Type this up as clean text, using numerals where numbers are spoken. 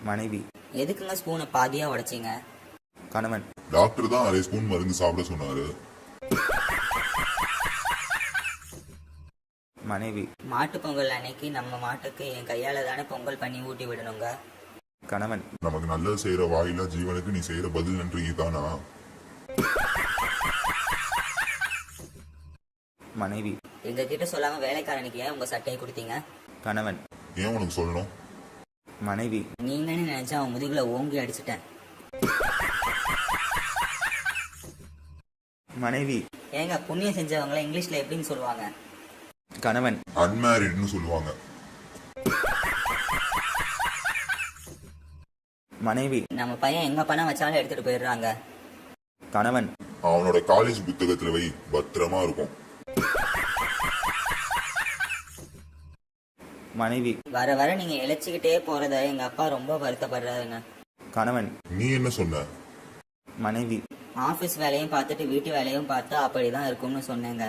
மனைவி. எதுக்குங்க ஸ்பூனை பாதியா உடைச்சிங்க? கணவன். டாக்டர் தான் அரை ஸ்பூன் மருந்து சாப்பிட சொன்னாரு. மனைவி. மாட்டு பொங்கல் அன்னைக்கு நம்ம மாட்டுக்கு என் கையால தானே பொங்கல் பண்ணி ஊட்டி விடணுங்க. கணவன். நமக்கு நல்லது செய்யற வாயிலா ஜீவனுக்கு நீ செய்யற பதில் நன்றி தானா? மனைவி. எங்க கிட்ட சொல்லாம வேலைக்காரனுக்கு ஏன் உங்க சட்டையை கொடுத்தீங்க? கணவன். ஏன் உனக்கு சொல்லணும்? மனைவி. நீங்கன்னு நினைச்சா அவன் முதுகுல ஓங்கி அடிச்சிட்டேன். மனைவி. ஏங்க புண்ணியம் செஞ்சவங்கள இங்கிலீஷ்ல எப்படின்னு சொல்லுவாங்க? கணவன். அன்மேரிட்னு சொல்லுவாங்க. மனைவி. நம்ம பையன் எங்க பணம் வச்சாலும் எடுத்துட்டு போயிடுறாங்க. கணவன். அவனோட காலேஜ் புத்தகத்துல வை, பத்திரமா இருக்கும். மனைவி. வர வர நீங்க இழைச்சிக்கிட்டே போறத எங்க அப்பா ரொம்ப வருத்தப்படுறாருங்க. கணவன். நீ என்ன சொன்ன? மனைவி. ஆபீஸ் வேலையும் பார்த்துட்டு வீட்டு வேலையும் பார்த்தா அப்படிதான் இருக்கும்னு சொன்னேங்க.